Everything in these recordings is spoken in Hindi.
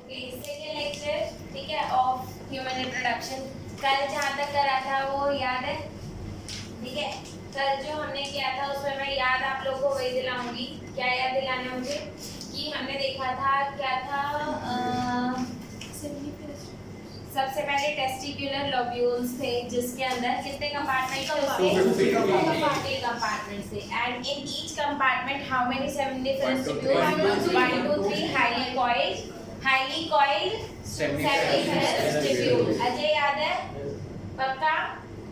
ओके, सेकेंड लेक्चर, ठीक है, ऑफ ह्यूमन रिप्रोडक्शन। कल जहाँ तक करा था वो याद है? ठीक है, कल जो हमने किया था उसमें मैं याद आप लोगों को वही दिलाऊंगी। क्या याद दिलाना मुझे? कि हमने देखा था क्या था, सबसे पहले टेस्टिकुलर लोब्यूल्स थे जिसके अंदर कितने कंपार्टमेंट थे? 2 कंपार्टमेंट्स थे। And in each compartment how many seminiferous tubules? 1 2 3 highly coiled seminiferous tubule. Ajay याद है? पक्का?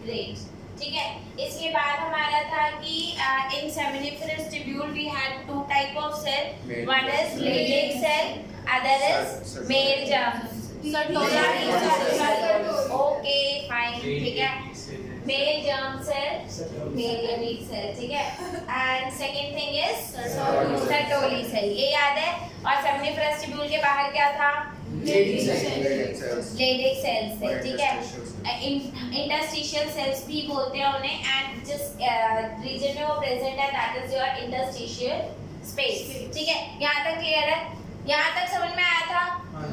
ग्रेट। ठीक है, इसके बाद हमारा था कि in seminiferous tubule we had 2 type of cell, one is Leydig cell, other is male germ. Okay fine, ठीक है, male germ cell, male gamete cell, ठीक है। And second thing is Sertoli cell, ये याद है। और सेमिनिफरस ट्यूब्यूल के बाहर क्या था? लेडिंग सेल्स थे, ठीक है। इंटरस्टिशियल सेल्स भी बोलते हैं उन्हें। एंड जिस रीजन में वो प्रेजेंट है that is your interstitial space, ठीक है। यहाँ तक क्लियर है? यहाँ तक समझ में आया था?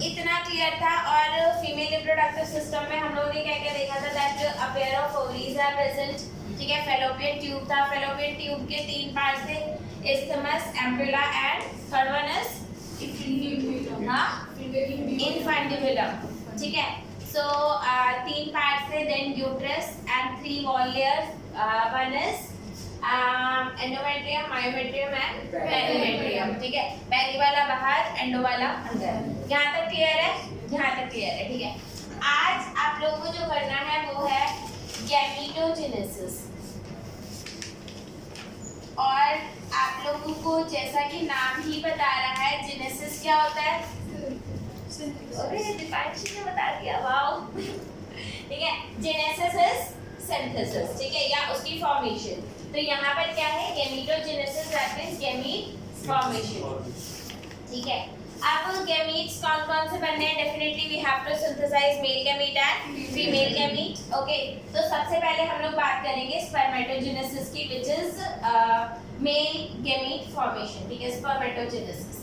इतना क्लियर था। और फीमेल रिप्रोडक्टिव सिस्टम में हम लोगों ने क्या क्या देखा था? That a pair of ovaries are present, ठीक है। फैलोपियन ट्यूब था, फैलोपियन ट्यूब के 3 पार्ट्स थे, isthmus, ampulla and third one is infundibulum, ठीक है। सो 3 पार्ट्स थे, then uterus and 3 wall layers, one is endometrium, myometrium and perimetrium, ठीक है। पेरी वाला बाहर, एंडो वाला अंदर। यहाँ तक क्लियर है? यहाँ तक क्लियर है, ठीक है। आज आप लोगों को जो करना है वो है गैमीटोजेनेसिस। और आप लोगों को जैसा कि नाम ही बता रहा है, जेनेसिस क्या होता है? अरे दीपांशी ने बता दिया, वाओ। ठीक है, जेनेसिस इज सिंथेसिस, ठीक है, या उसकी फॉर्मेशन। तो यहाँ पर क्या है? Gametogenesis that means gamete formation, ठीक है। अब गैमीट्स कौन-कौन से बनने हैं? Definitely we have to synthesize male gamete and female gamete, okay. तो सबसे पहले हम लोग बात करेंगे स्पर्मेटोजेनेसिस की, which is male gamete formation, ठीक है, स्पर्मेटोजेनेसिस।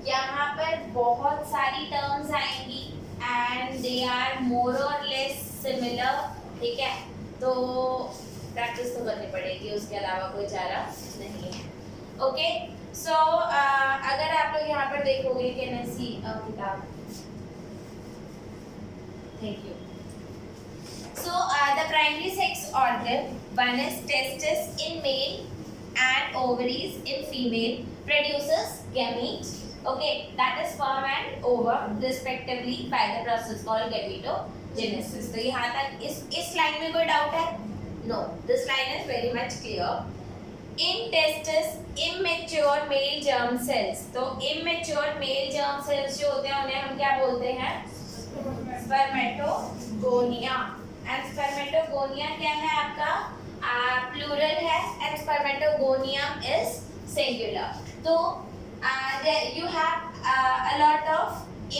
यहाँ पर बहुत सारी टर्म्स आएंगी एंड दे आर मोर और लेस सिमिलर, ठीक है। तो प्रैक्टिस तो करनी पड़ेगी, उसके अलावा कोई चारा नहीं है, ओके। सो अगर आप लोग यहाँ पर देखोगे कि नसी किताब, thank you. So the primary sex organ, one is testis in male and ovaries in female, produces gametes, okay, that is sperm and ovum respectively by the process called gametogenesis. तो यहाँ तक इस लाइन में कोई डाउट है? No, this line is very much clear. In testis immature male germ cells, तो immature male germ cells जो होते हैं उन्हें हम क्या बोलते हैं? स्पर्मेटोगोनिया। एंड स्पर्मेटोगोनिया क्या है आपका? प्लूरल है एंड स्पर्मेटोगोनियम इज सिंगुलर। तो you have a lot of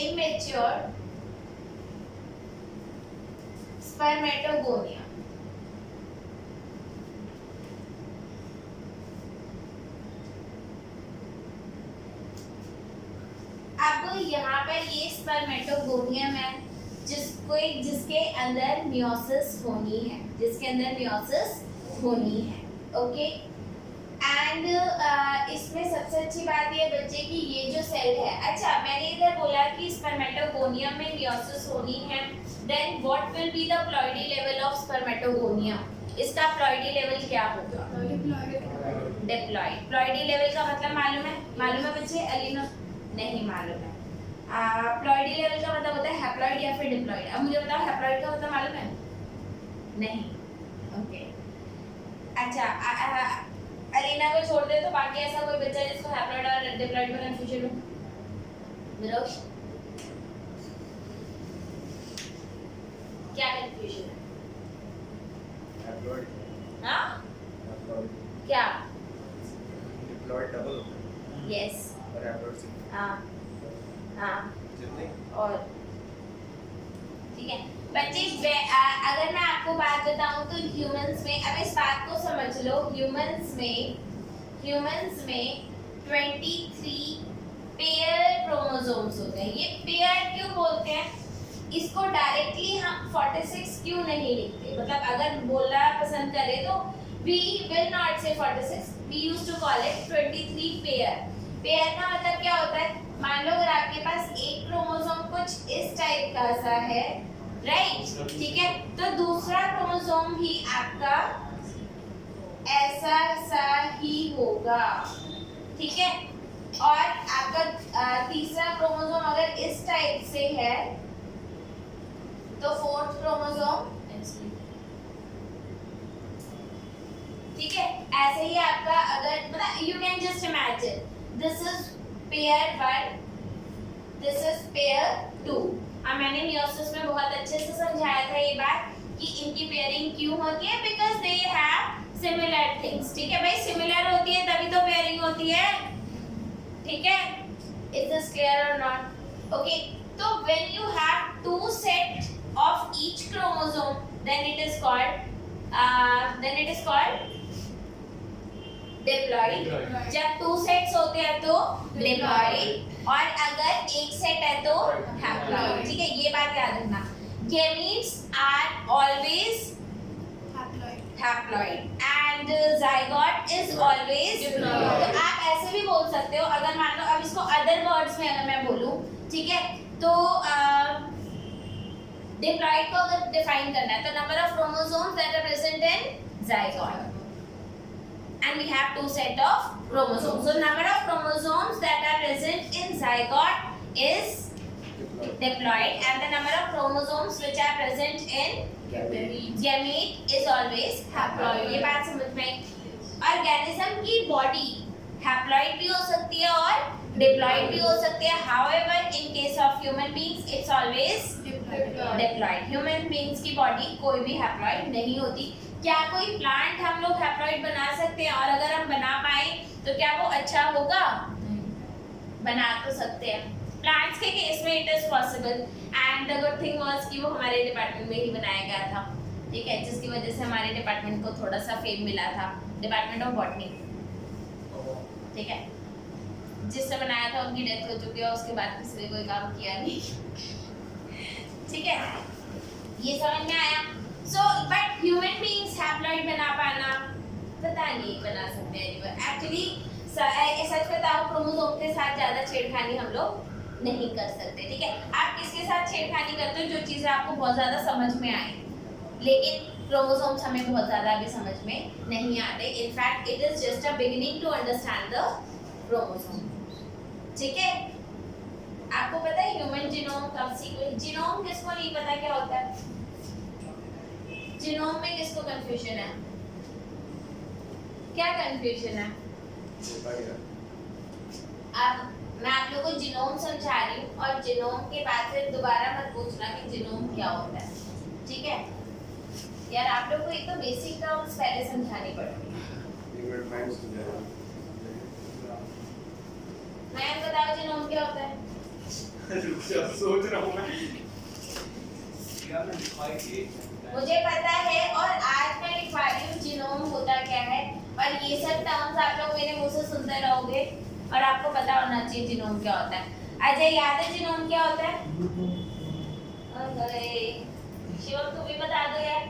immature spermatogonia. अब यहाँ पर ये स्पर्मेटोगोनियम है जिसके अंदर मियोसिस होनी है, जिसके अंदर मियोसिस होनी है, ओके। एंड इसमें सबसे अच्छी बात ये बच्चे कि ये जो सेल है, अच्छा मैंने इधर बोला कि स्पर्मेटोगोनियम में मियोसिस होनी है, then what will be the ploidy level of spermatogonium? इसका प्लॉइडी लेवल क्या होगा? डिप्लॉइड। प्लॉइडी लेवल का मतलब मालूम है बच्चे? अलीना नहीं मालूम है। प्लॉइडी लेवल का मतलब होता है हैप्लॉइड या फिर डिप्लॉइड। अब मुझे बताओ हैप्लॉइड का मतलब मालूम है? नहीं, ओके। अच्छा अलीना को छोड़ दे तो बाकी ऐसा कोई बच्चा जिसको हैप्लॉइड और डिप्लॉइड में कंफ्यूजन हो? निरोश, क्या कंफ्यूजन है? हैप्लॉइड। हाँ, क्या? डिप्लॉइड डबल होता है। यस। और हैप्लॉइड सिंगल। हाँ जितने और ठीक है बच्चे, अगर मैं आपको आपको बात बताऊं तो ह्यूमंस में, अब इस बात को समझ लो, ह्यूमंस में 23 पेयर क्रोमोसोम्स होते हैं। ये पेयर क्यों बोलते हैं? इसको डायरेक्टली हम 46 क्यों नहीं लिखते? मतलब अगर बोलना पसंद करें तो we will not say 46, we used to call it 23 pair. Pair का मतलब क्या होता है? मान लो अगर आपके पास एक क्रोमोसोम कुछ इस टाइप का सा है, राइट, ठीक है, तो दूसरा क्रोमोसोम भी आपका ऐसा सा ही होगा, ठीक है, और आपका तीसरा क्रोमोसोम अगर इस टाइप से है तो फोर्थ क्रोमोसोम, ठीक है, ऐसे ही आपका अगर मतलब you can just imagine this is pair 1, this is pair 2। मैंने मियोसिस में बहुत अच्छे से समझाया था ये बात कि इनकी पेयरिंग क्यों होती है, because they have similar things, ठीक है भाई, सिमिलर होती है तभी तो पेयरिंग होती है, ठीक है, इज दिस क्लियर और नॉट? ओके, तो when you have two set of each chromosome then it is called diploid. जब 2 सेट्स होते हैं तो डिप्लॉइड, और अगर एक सेट है तो हैप्लॉइड, ठीक है, ये बात याद रखना। Gametes are always haploid and zygote is always diploid. तो आप ऐसे भी बोल सकते हो, अगर मान लो अब इसको अदर वर्ड्स में अगर मैं बोलूं, ठीक है, तो डिप्लॉइड को अगर डिफाइन करना है तो number of chromosomes that are present in zygote, and we have 2 set of chromosomes. So number of chromosomes that are present in zygote is diploid, and the number of chromosomes which are present in gamete is always haploid. ये बात समझ में? ऑर्गेनिज्म की बॉडी हैप्लॉइड भी हो सकती है और डिप्लॉइड भी हो सकती है। However, in case of human beings, it's always diploid. Human beings की बॉडी कोई भी हैप्लॉइड नहीं होती। क्या कोई प्लांट हम लोग हैप्लॉइड बना सकते हैं? और अगर हम बना पाए तो क्या वो अच्छा होगा? बना तो सकते हैं। प्लांट्स के केस में it is possible, and the good thing was कि वो हमारे डिपार्टमेंट में ही बनाया गया था, ठीक है, जिसकी वजह से हमारे डिपार्टमेंट को थोड़ा सा फेम मिला था, डिपार्टमेंट ऑफ बॉटनी, ठीक है। जिसने बनाया था उनकी डेथ हो चुकी है, उसके बाद किसी ने कोई काम किया नहीं, ठीक है, ये समझ में आया? So, but human beings haploid बना पाना पता नहीं बना सकते हैं। एक्चुअली सच बताओ, क्रोमोसोम के साथ ज़्यादा छेड़खानी हम लोग नहीं कर सकते, ठीक है। आप किसके साथ छेड़खानी करते हो? जो चीज़ें आपको बहुत ज़्यादा समझ में आए, लेकिन क्रोमोसोम्स हमें बहुत ज़्यादा अभी समझ में नहीं आते। In fact it is just a beginning to understand the chromosome, ठीक है। आपको पता है ह्यूमन जीनोम कब सीक्वेंस, जीनोम किसको नहीं पता क्या होता है? जीनोम में किसको कंफ्यूजन है? क्या कंफ्यूजन है? अब मैं आप लोगों को जीनोम समझा रही हूँ, और जीनोम के बाद फिर दोबारा मत पूछना कि जीनोम क्या होता है, ठीक है यार। आप लोगों को एक तो बेसिक टर्म्स पहले समझानी पड़ेगी। मैं बताओ जीनोम क्या होता है? सोच रहा हूँ मैं। मुझे पता है, और आज मैं लिखवा रही हूँ जीनोम होता क्या है, और ये सब टर्म्स आप लोग मेरे मुंह से सुनते रहोगे और आपको पता होना चाहिए जीनोम क्या होता है। अजय, याद है जीनोम क्या होता है? अरे शिवम, तुम भी बता दो यार।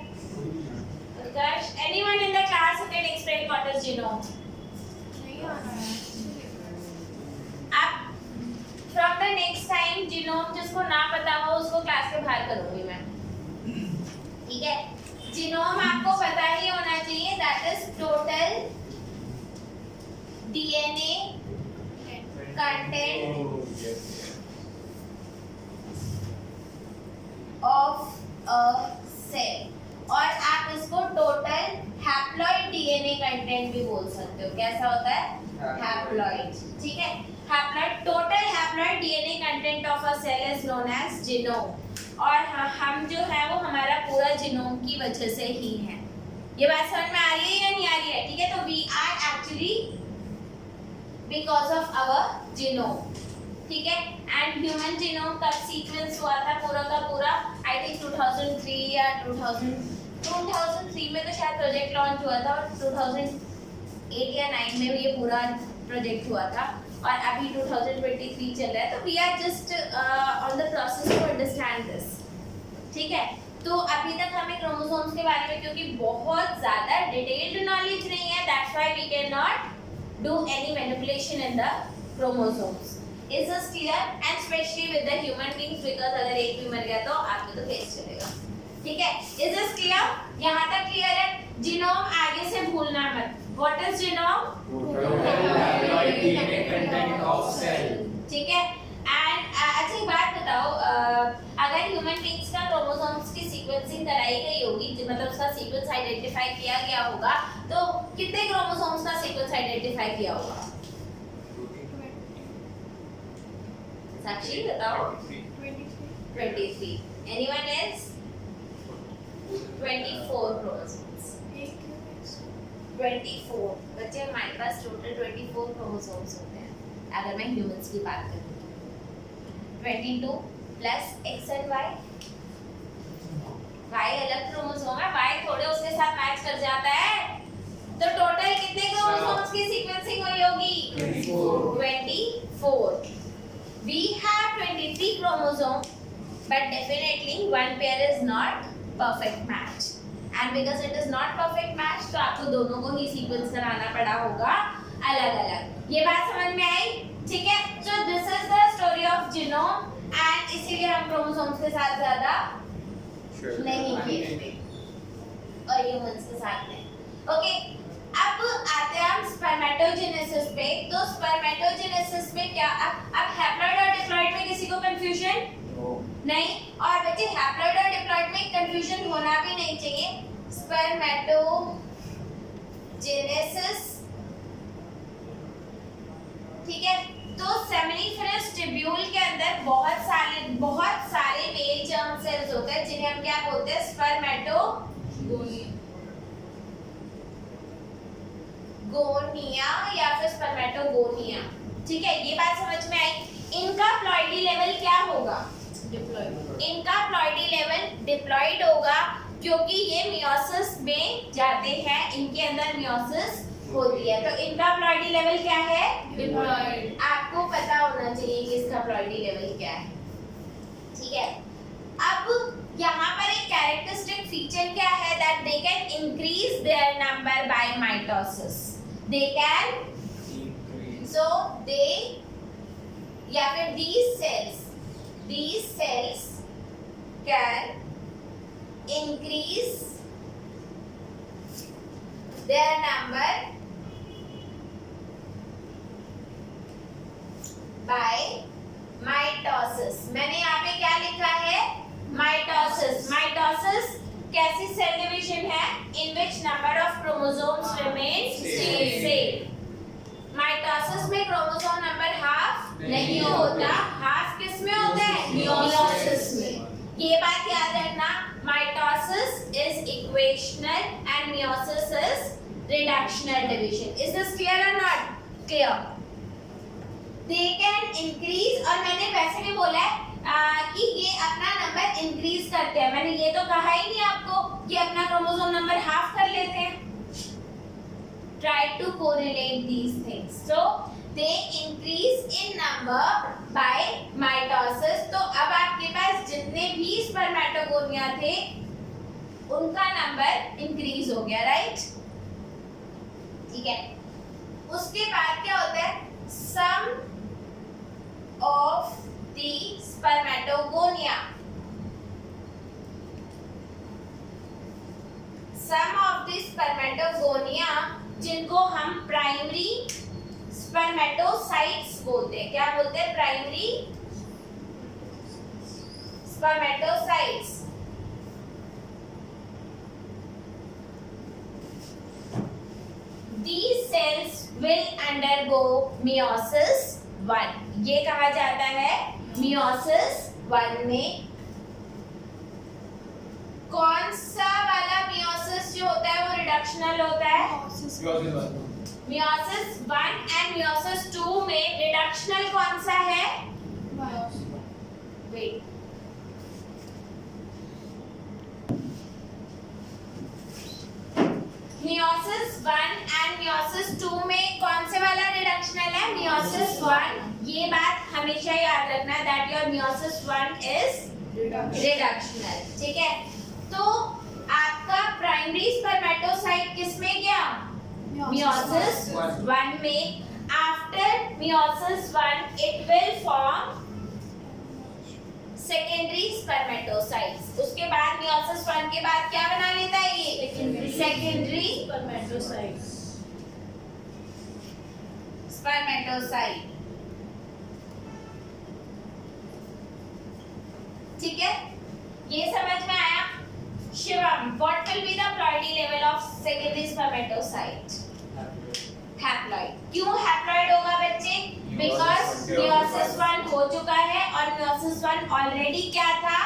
Utkarsh, anyone in the class who can explain what is genome? आप from the next time genome जिसको ना पता हो उसको क्लास के बाहर करूंगी मैं, ठीक है। जीनोम आपको पता ही होना चाहिए, that is total DNA content of a cell, और आप इसको टोटल हैप्लॉइड डीएनए कंटेंट भी बोल सकते हो। कैसा होता है? हैप्लॉइड, ठीक है। Haploid, total haploid DNA content of a cell is known as genome, और हम जो है वो हमारा पूरा जीनोम की वजह से ही है। ये बात समझ में आ रही है या नहीं आ रही है? ठीक है, तो we are actually because of our genome, ठीक है। एंड ह्यूमन जीनोम कब सीक्वेंस हुआ था पूरा का पूरा? आई थिंक 2003 या 2004 2003 में तो शायद प्रोजेक्ट लॉन्च हुआ था और 2008 या 9 में भी ये पूरा प्रोजेक्ट हुआ था और अभी 2023 चल रहा है, तो we are just on the process to understand this, ठीक है। तो अभी तक हमें क्रोमोसोम्स के बारे में क्योंकि बहुत ज्यादा डिटेल्ड नॉलेज नहीं है, that's why we can not do any manipulation in the chromosomes. Is this clear? And specially with the human beings, because अगर एक भी मर गया तो आपको तो केस चलेगा, ठीक है। Is this clear? यहाँ तक क्लियर है? जीनोम आगे से भूलना मत। What is genome? ठीक है। एंड अच्छा एक बात बताओ, अगर ह्यूमन बीइंग्स का क्रोमोसोम्स की सीक्वेंसिंग कराई गई होगी, मतलब उसका सीक्वेंस आइडेंटिफाई किया गया होगा, तो कितने क्रोमोसोम्स का सीक्वेंस आइडेंटिफाई किया होगा? साक्षी बताओ। 23. Anyone else? 24 chromosomes. 24 बच्चे, हमारे पास टोटल 24 क्रोमोसोम्स होते हैं अगर मैं ह्यूमंस की बात करूँ। 22 plus X and Y. Y अलग क्रोमोसोम है, वाई थोड़े उसके साथ मैच कर जाता है, तो टोटल कितने क्रोमोसोम्स की सीक्वेंसिंग हुई होगी? 24. We have 23 chromosome, but definitely one pair is not perfect match. And because it is not perfect match, तो आपको दोनों को ही सीक्वेंस कराना पड़ा होगा अलग अलग। ये बात समझ में आई? ठीक है। So this is the story of genome, and इसीलिए हम क्रोमोसोम्स के साथ ज्यादा नहीं खेलते और ह्यूमंस के साथ नहीं। ओके, अब आते हैं हम स्पर्मेटोजेनेसिस पे। तो स्पर्मेटोजेनेसिस में क्या, अब हैप्लॉइड और डिप्लॉइड में किसी को कंफ्यूजन नहीं, और बच्चे हैप्लॉइड और डिप्लॉइड में कंफ्यूजन होना भी नहीं चाहिए। स्पर्मेटोजेनेसिस, ठीक है। तो सेमिनिफरस ट्यूब्यूल के अंदर बहुत सारे मेल जर्म सेल्स होते हैं जिन्हें हम क्या बोलते हैं? गोनिया या फिर स्पर्मेटोगोनिया, ठीक है। ये बात समझ में आई? इनका प्लॉइडी लेवल क्या होगा? इनका प्लॉइडी लेवल डिप्लॉइड होगा, क्योंकि ये मियोसिस में जाते हैं, इनके अंदर मियोसिस होती है, तो इनका प्लॉइडी लेवल क्या है? डिप्लॉइड। आपको पता होना चाहिए कि इसका प्लॉइडी लेवल क्या है, ठीक है। अब यहाँ पर एक कैरेक्टरिस्टिक फीचर क्या है? That they can increase their number by mitosis. They can, so they, या फिर these cells can increase their number by mitosis। मैंने यहाँ पे क्या लिखा है? माइटोसिस। माइटोसिस कैसी सेल डिवीजन है? in which number of chromosomes remains same। Mitosis में क्रोमोसोम नंबर हाफ नहीं होता, हाफ किस में होता है? मियोसिस में। ये बात याद रखना, mitosis is equational and meiosis is reductional division. Is this clear और not clear? They can increase, और मैंने वैसे भी बोला है कि ये अपना नंबर इंक्रीज करते हैं, मैंने ये तो कहा ही नहीं आपको कि अपना क्रोमोसोम नंबर हाफ कर लेते हैं। Try to correlate these things. So they increase in number by mitosis. तो अब आपके पास जितने भी स्पर्मेटोगोनिया थे उनका नंबर इंक्रीज हो गया, राइट? ठीक है। उसके बाद क्या होता है? Some of the spermatogonia, some of the spermatogonia जिनको हम प्राइमरी स्पर्मेटोसाइट्स बोलते हैं। क्या बोलते हैं? Primary spermatocytes. These cells will undergo meiosis 1। ये कहा जाता है meiosis 1 में। कौन सा वाला meiosis जो होता है वो रिडक्शनल होता है? meiosis 1 एंड meiosis 2 में रिडक्शनल कौन सा है? वेट, मियोसिस 1 एंड मियोसिस 2 में कौन से वाला रिडक्शनल है? मियोसिस 1। ये बात हमेशा याद रखना that your meiosis 1 is reductional, ठीक है। तो आपका प्राइमरी स्पर्मेटोसाइट किसमें गया? मियोसिस 1 में। After meiosis 1 it will form secondary spermatocytes. उसके बाद मियोसिस 1 के बाद क्या बना लेता है ये? सेकेंडरी स्पर्मेटोसाइट, ठीक है। ये समझ में आया? Shivam, what will be the ploidy level of secondary spermatocyte? Haploid. क्यों हैप्लॉइड होगा बच्चे? बिकॉज मियोसिस 1 हो चुका है और मियोसिस 1 ऑलरेडी क्या था?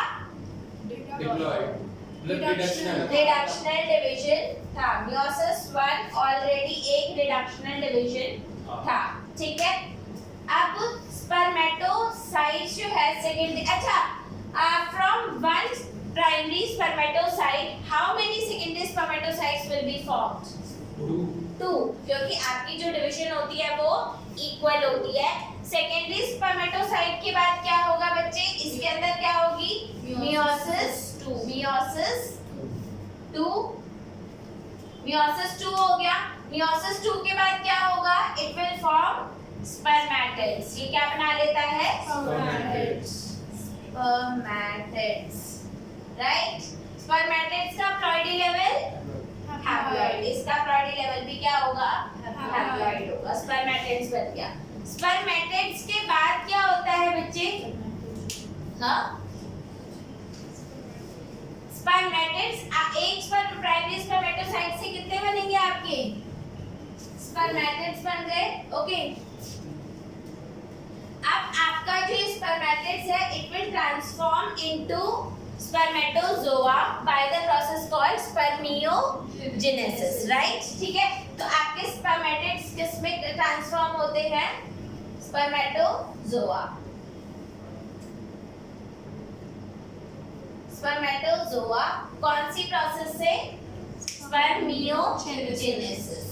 रिडक्शनल डिवीजन था। मियोसिस 1 ऑलरेडी एक रिडक्शनल डिवीजन था, ठीक है। अब स्पर्मेटोसाइट जो है सेकेंडरी, अच्छा, from one primary spermatocyte how many secondary spermatocytes will be formed? 2, क्योंकि आपकी जो डिवीजन होती है वो इक्वल होती है। सेकेंडरी स्पर्मेटोसाइट के बाद क्या होगा बच्चे? इसके अंदर क्या होगी? मियोसिस 2। मियोसिस 2 हो गया। मियोसिस 2 के बाद क्या होगा? It will form spermatids. ये क्या बना लेता है? Spermatids, right. स्पर्मेटिड्स का प्लॉइडी लेवल हैप्लॉइड। इसका प्लॉइडी लेवल भी क्या होगा? हैप्लॉइड होगा। स्पर्मेटिड्स बन गया। स्पर्मेटिड्स के बाद क्या होता है बच्चे? हाँ, स्पर्मेटिड्स एक प्राइमरी स्पर्मेटोसाइट से कितने बनेंगे आपके? स्पर्मेटिड्स बन गए, ओके। अब आपका जो स्पर्मेटिड्स है it will transform into spermatozoa by the process called spermiogenesis, right, ठीक है। तो आपके स्पर्मेटिड्स किसमें ट्रांसफॉर्म होते हैं? स्पर्मेटोजोआ। स्पर्मेटोजोआ कौन सी प्रोसेस से? स्पर्मियोजेनेसिस।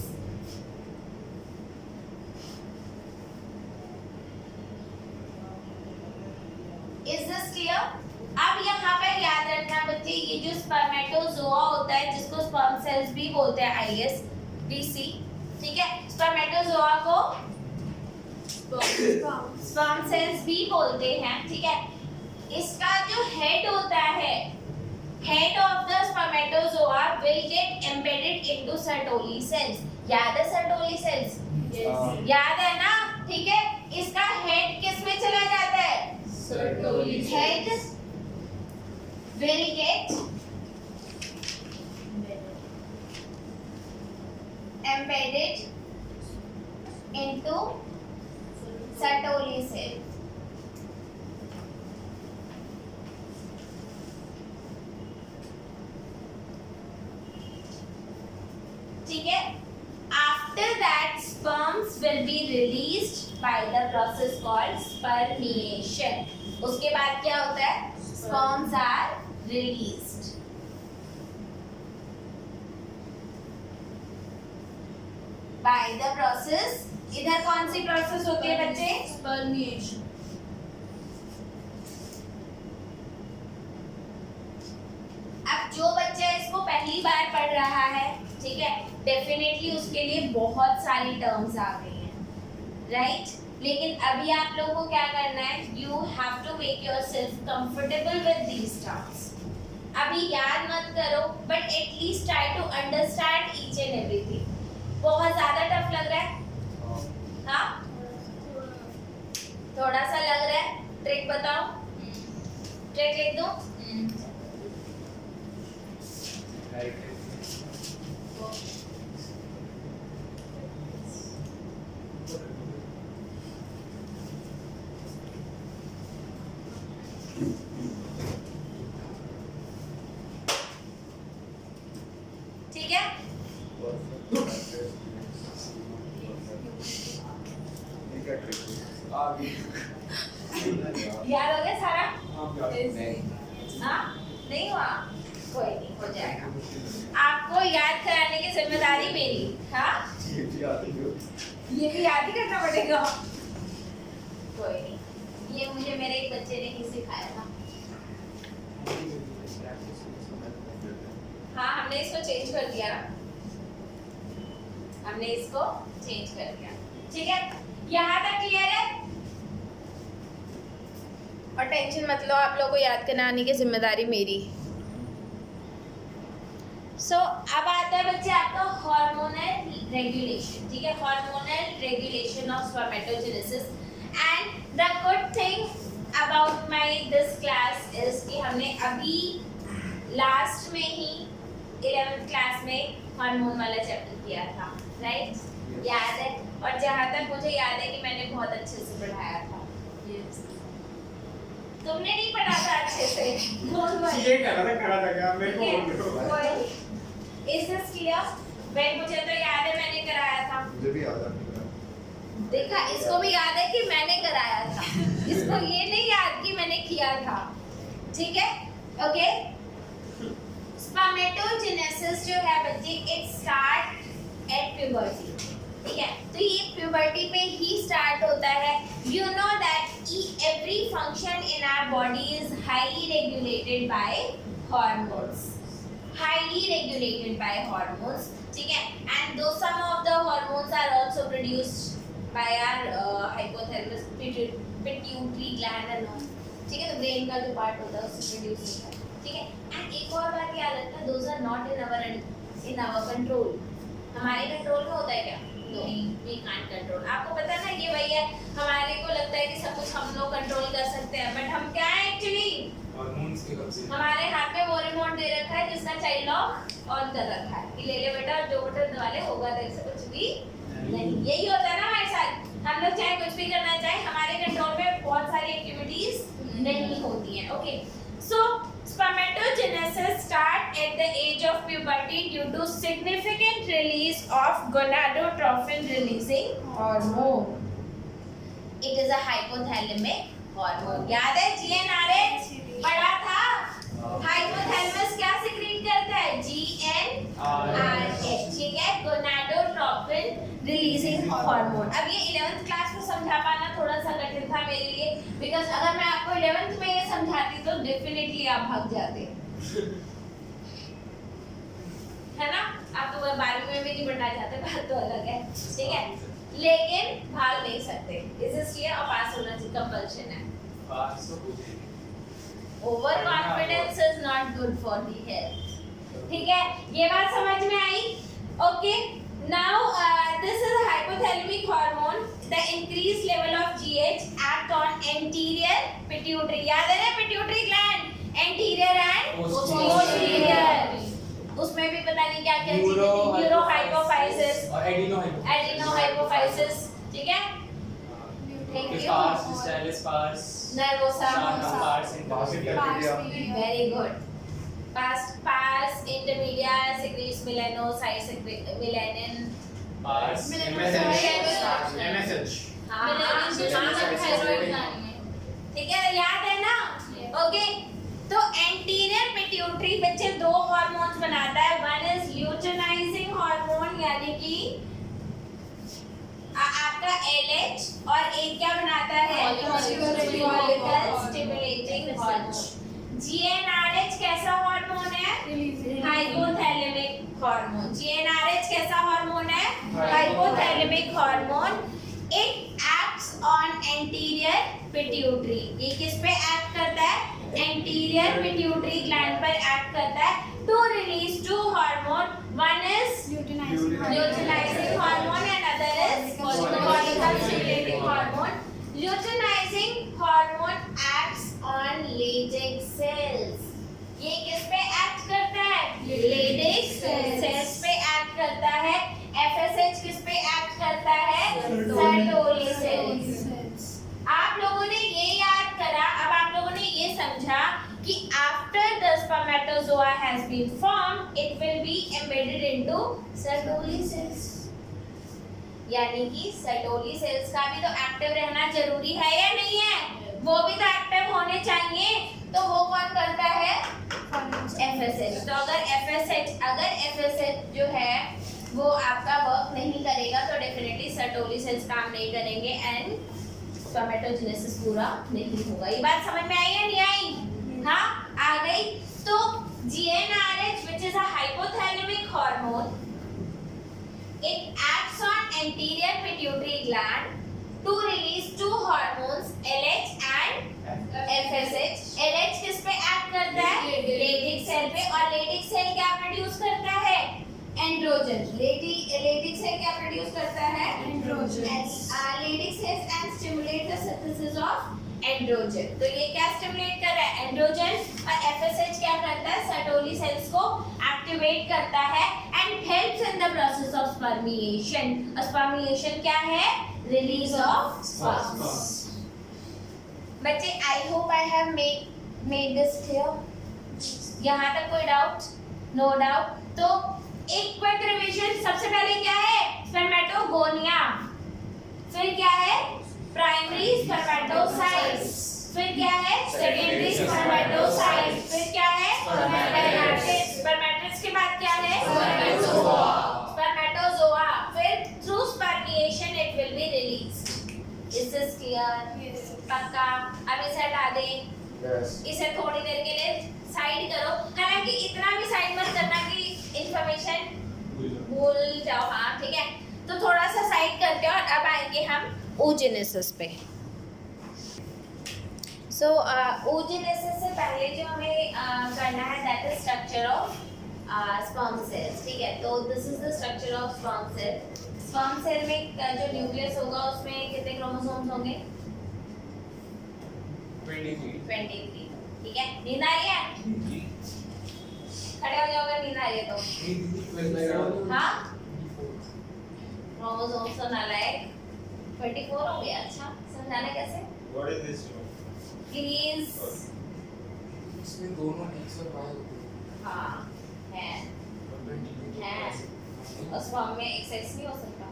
Is this clear? अब यहाँ पर याद रखना बच्चे, ये जो स्पर्मेटोजोआ होता है जिसको स्पर्म सेल्स भी बोलते हैं, ISBC, ठीक है। स्पर्मेटोजोआ को स्पर्म सेल्स भी बोलते हैं, ठीक है। इसका जो हेड होता है, head of the spermatozoa will get embedded into Sertoli cells. याद है सर्टोली सेल्स? याद है ना, ठीक है। इसका हेड किस में चला जाता है? Sertoli. Head will get embedded into Sertoli cell. ठीक है। After that, sperms will be released by the process called spermiation. उसके बाद क्या होता है? Sperms are released by the process. इधर कौन सी प्रोसेस होती है बच्चे? Spermiation. अब जो बच्चा इसको पहली बार पढ़ रहा है, ठीक है, डेफिनेटली उसके लिए बहुत सारी टर्म्स आ गई हैं, राइट। लेकिन अभी आप लोगों को क्या करना है? You have to make yourself comfortable with these terms. अभी याद मत करो, but at least try to understand each and everything. बहुत ज्यादा टफ लग रहा है? हाँ, थोड़ा सा लग रहा है? ट्रिक बताओ, ट्रिक लिख दो। ठीक है, याद हो गया सारा? हाँ, नहीं हुआ? कोई नहीं, हो जाएगा। आपको याद कराने के की जिम्मेदारी मेरी। हाँ ये भी याद ही करना पड़ेगा। कोई नहीं, ये मुझे मेरे एक बच्चे ने ही सिखाया था। हाँ हमने इसको चेंज कर दिया ना, हमने इसको चेंज कर दिया। ठीक है, यहाँ तक क्लियर है? और टेंशन मत लो, आप लोगों को याद करना आने की जिम्मेदारी मेरी। अब आता है बच्चे आपका हार्मोनल रेगुलेशन। ठीक है, hormonal regulation of spermatogenesis. And the good thing about my this class is कि हमने अभी लास्ट में ही 11th क्लास में हार्मोन वाला चैप्टर किया था, राइट? याद है? और जहाँ तक मुझे याद है कि मैंने बहुत अच्छे से पढ़ाया था। तुमने नहीं पढ़ा था अच्छे से? ये करा था क्या मेरे को? Is this clear? भाई मुझे तो याद है मैंने कराया था। मुझे भी याद है। देखा, इसको भी याद है कि मैंने कराया था, इसको ये नहीं याद कि मैंने किया था। ठीक है, ओके। स्पर्मेटोजेनेसिस जो है बच्चे, इट स्टार्ट एट प्यूबर्टी। ठीक है, तो ये प्यूबर्टी पे ही स्टार्ट होता है। You know that every function in our body is highly regulated by hormones, highly regulated by hormones. ठीक है, and though some of the hormones are also produced by our hypothalamus, pituitary gland and all. ठीक है, तो ब्रेन का जो पार्ट होता है उससे प्रोड्यूस होता है। ठीक है, एंड एक और बात याद रखना, those are not in our control. हमारे कंट्रोल में होता है क्या? नहीं, we can't control. आपको पता है ना, ये वही है, हमारे को लगता है कि सब कुछ हम लोग कंट्रोल कर सकते हैं, बट हम क्या है एक्चुअली? हार्मोन्स के कब्जे। हमारे हाथ में वो रिमोट दे रखा है जिसका चाइल्ड लॉक ऑन कर रखा है कि ले ले बेटा, जो बटन दबा ले होगा तेरे से कुछ भी नहीं। यही होता है ना हमारे साथ, हम लोग चाहे कुछ भी करना चाहे, हमारे कंट्रोल में बहुत सारी एक्टिविटीज नहीं होती हैं। Okay, so spermatogenesis start at the age of puberty due to significant release of gonadotropin releasing hormone. It is a hypothalamic hormone. याद है GnRH पढ़ा था? हाइपोथैलेमस क्या सिक्रीट करता है? GnRH। ठीक है, गोनाडोट्रोपिन रिलीजिंग हार्मोन। अब ये 11th क्लास में समझा पाना थोड़ा सा कठिन था मेरे लिए, बिकॉज अगर मैं आपको 11th में ये समझाती तो डेफिनेटली आप भाग जाते, है ना? आप तो 12वीं में भी नहीं पढ़ना चाहते, बात तो अलग है। ठीक है, लेकिन भाग नहीं सकते, इसलिए और पास होना चाहिए, कंपल्शन है। Over confidence is not good for the health. ठीक है, ये बात समझ में आई? Okay, now this is hypothalamic hormone. The increased level of GH act on anterior pituitary. याद है ना, pituitary gland, anterior and posterior. उसमें भी पता नहीं क्या क्या चीजें थी, न्यूरो हाइपोफाइसिस और एडिनो हाइपोफाइसिस। ठीक है, thank you. Nervosa, very good. Pars intermedia secretes melanocytes, melanin. Pars, MSH. ठीक है, याद है ना? ओके, तो एंटीरियर पिट्यूटरी बच्चे दो हार्मोन्स बनाता है। वन इज ल्यूटिनाइजिंग हार्मोन, यानी कि आपका LH, और एक क्या बनाता है? Follicle stimulating hormone. GnRH कैसा हार्मोन है? Hypothalamic hormone. GnRH कैसा हार्मोन है? Hypothalamic hormone. It acts on anterior pituitary. ये किस पे एक्ट करता है? एंटीरियर पिट्यूटरी ग्लैंड पर एक्ट करता है to release two hormone. One is luteinizing hormone and other is follicle stimulating hormone. Luteinizing hormone acts on Leydig cells. ये किस पे एक्ट करता है? Leydig cells पे एक्ट करता है. FSH किस पे एक्ट करता है? Sertoli cells. आप लोगों ने ये याद करा, अब आप लोगों ने ये समझा कि after the spermatozoa has been formed, it will be embedded into Sertoli cells. यानी कि सर्टोली सेल्स का भी तो एक्टिव रहना जरूरी है या नहीं है? वो भी तो एक्टिव होने चाहिए, तो वो कौन करता है? FSH। तो अगर FSH जो है वो आपका वर्क नहीं करेगा तो डेफिनेटली सर्टोली सेल्स काम नहीं करेंगे एंड स्पर्मेटोजेनेसिस पूरा नहीं होगा। ये बात समझ में आई या नहीं आई? हाँ, आ गई। तो GnRH which is a hypothalamic hormone, it acts on anterior pituitary gland to release two hormones LH and FSH। LH किस पे एक्ट करता है? लेडिक सेल पे। और लेडिक सेल क्या प्रोड्यूस करता है? एंड्रोजन। लेडिक सेल क्या प्रोड्यूस करता है? Androgen. Leydig cells and stimulate the synthesis of androgen. तो ये क्या स्टिमुलेट कर रहा है? एंड्रोजन। और FSH क्या करता है? सर्टोली सेल्स को एक्टिवेट करता है and helps in the process of spermiation. और स्पर्मिएशन क्या है? Release of sperms. बच्चे, I hope I have made this clear. यहाँ तक कोई डाउट? No doubt. तो एक क्विक रिवीजन। सबसे पहले क्या है? स्पर्मेटोगोनिया। फिर क्या है? Primary spermatocytes. फिर क्या है? Secondary spermatocytes. फिर क्या है? स्पर्मेटिड्स। स्पर्मेटिड्स के बाद क्या है? स्पर्मेटोजोआ। फिर through spermiation it will be released. Is this clear? पक्का? अब इसे हटा दें। इसे थोड़ी देर के लिए साइड करो। हालांकि इतना भी साइड मत करना कि इंफॉर्मेशन भूल जाओ। हाँ, ठीक है। तो थोड़ा सा साइड करते हैं और अब आएंगे हम oogenesis पे। सो oogenesis से पहले जो हमें करना है that is structure of sperm cells. ठीक है, तो this is the structure of sperm cell. Sperm cell में जो न्यूक्लियस होगा उसमें कितने क्रोमोसोम्स होंगे? 23। ठीक है, नींद आ रही है? खड़े हो जाओ अगर नींद आ रही है तो। हाँ, क्रोमोसोम्स तो नालायक 24 हो गया। अच्छा, समझाना कैसे? What is this? प्लीज। इसमें दोनों X और Y होते हैं। हाँ, है। और स्पर्म में XX नहीं हो सकता है?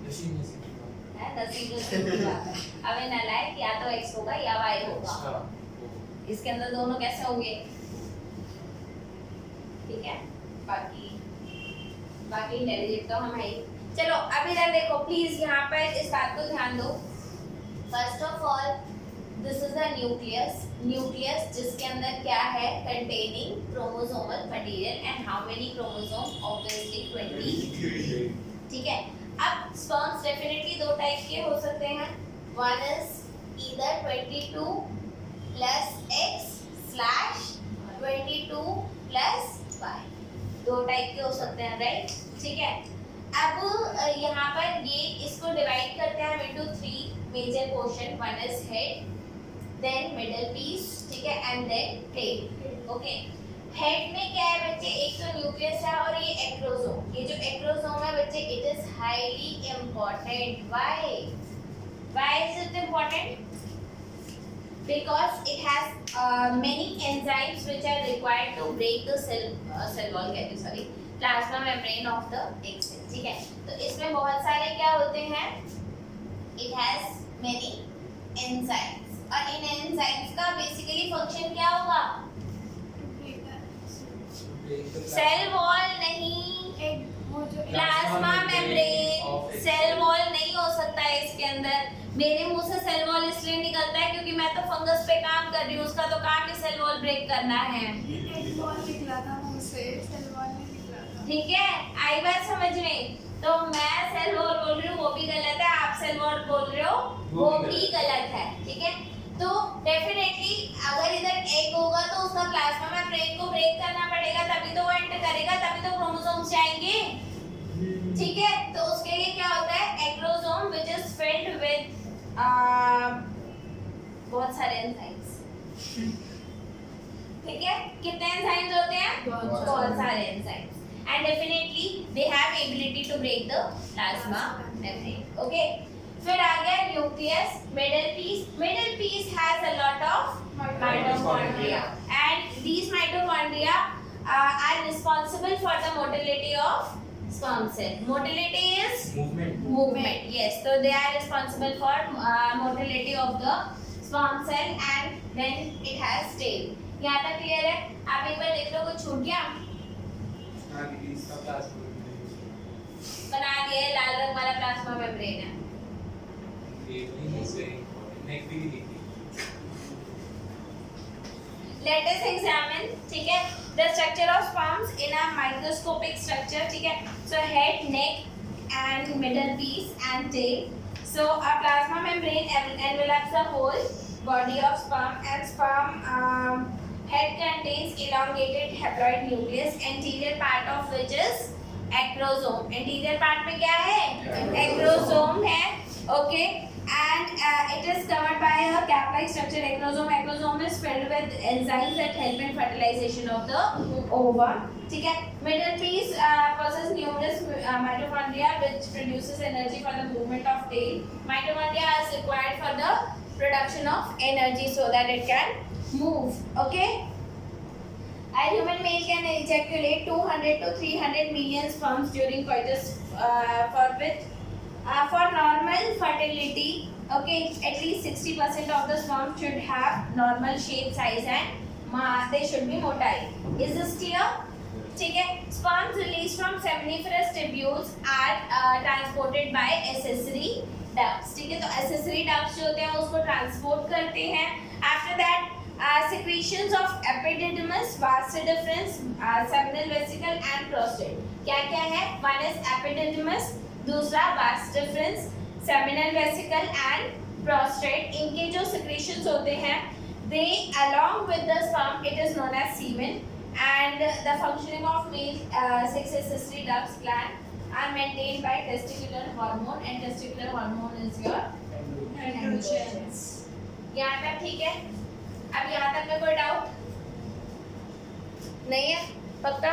नसीब नसीब की बात है। अब ये नालायक या तो X होगा या Y होगा। इसके अंदर दोनों कैसे होंगे? ठीक है, बाकी इंटेलिजेंट तो हम है ही। चलो अब इधर देखो प्लीज, यहाँ पर इस बात को ध्यान दो। First of all this is the nucleus जिसके अंदर क्या है? Containing chromosomal material and how many chromosome? Obviously 20। ठीक है। अब स्पर्म्स डेफिनेटली दो टाइप के हो सकते हैं। One is either 22 plus X slash 22 plus Y। दो टाइप के हो सकते हैं, राइट? ठीक है। अब यहाँ पर ये इसको डिवाइड करते हैं into 3 major portion. One is head, then middle piece, ठीक है, and then tail. Okay, head में क्या है बच्चे? एक तो न्यूक्लियस है और ये एक्रोसोम। ये जो एक्रोसोम है बच्चे, it is highly important. Why is it important? Because it has many enzymes which are required to break the cell wall, plasma membrane of the egg cell। ठीक है, तो इसमें बहुत सारे क्या होते हैं? It has many enzymes और इन enzymes का basically function क्या होगा? सेल वॉल नहीं, प्लाज्मा मेम्ब्रेन। सेल वॉल नहीं हो सकता है इसके अंदर। मेरे मुंह से सेल वॉल इसलिए निकलता है क्योंकि मैं तो फंगस पे काम कर रही हूँ, उसका तो काम ही सेल वॉल ब्रेक करना है। ठीक है, आई बात समझ में? तो मैं सेल वॉल बोल रही हूँ वो भी गलत है, आप सेल वॉल बोल रहे हो वो भी गलत है। ठीक है, तो डेफिनेटली अगर इधर एग होगा तो उसका प्लाज्मा मेम्ब्रेन को ब्रेक करना पड़ेगा, तभी तो वो एंटर करेगा, तभी तो क्रोमोसोम्स जाएंगे। ठीक है, तो उसके लिए क्या होता है? Acrosome which is filled with बहुत सारे एंजाइम्स। ठीक है, कितने एंजाइम्स होते हैं? बहुत सारे enzymes and definitely they have ability to break the plasma membrane. Okay, फिर आ गया nucleus, middle piece has a lot of mitochondria and these mitochondria are responsible for the motility of sperm cell. Motility is movement. Yes, so they are responsible for motility of the sperm cell and then it has tail. यहाँ तक क्लियर है? आप एक बार देख लो कुछ छूट गया? हाँ दीदी इसका प्लाज्मा बना दिए लाल रंग वाला प्लाज्मा मेम्ब्रेन है। ये भी से नेक भी लिखी Let us examine, ठीक है, the structure of sperms in a microscopic structure, ठीक है. So head, neck, and middle piece and tail. So a plasma membrane envelops the whole body of sperm, and sperm head contains elongated haploid nucleus, anterior part of which is acrosome. Anterior part में क्या है? Acrosome है, okay. And it is covered by a cap-like structure, acrosome. Acrosome is filled with enzymes that help in fertilization of the ova. ठीक है. Middle piece possesses numerous mitochondria which produces energy for the movement of tail. Mitochondria is required for the production of energy so that it can move. Okay. A human male can ejaculate 200 to 300 million sperms during coitus, for normal fertility, okay, at least 60% of the sperm should have normal shape, size, and they should be motile. Is this clear? ठीक है. Sperms released from seminiferous tubules are transported by accessory ducts. ठीक है, तो accessory ducts जो होते हैं उसको transport करते हैं. After that, secretions of epididymis, vas deferens, seminal vesicle, and prostate. क्या क्या है? One is epididymis, दूसरा vas deferens, seminal vesicle and prostate. इनके जो secretions होते हैं, they along with the sperm, it is known as semen, and the functioning of male sex accessory ducts gland are maintained by testicular hormone, and testicular hormone is your androgens. यहाँ तक ठीक है? अब यहाँ तक में कोई डाउट नहीं है? पक्का?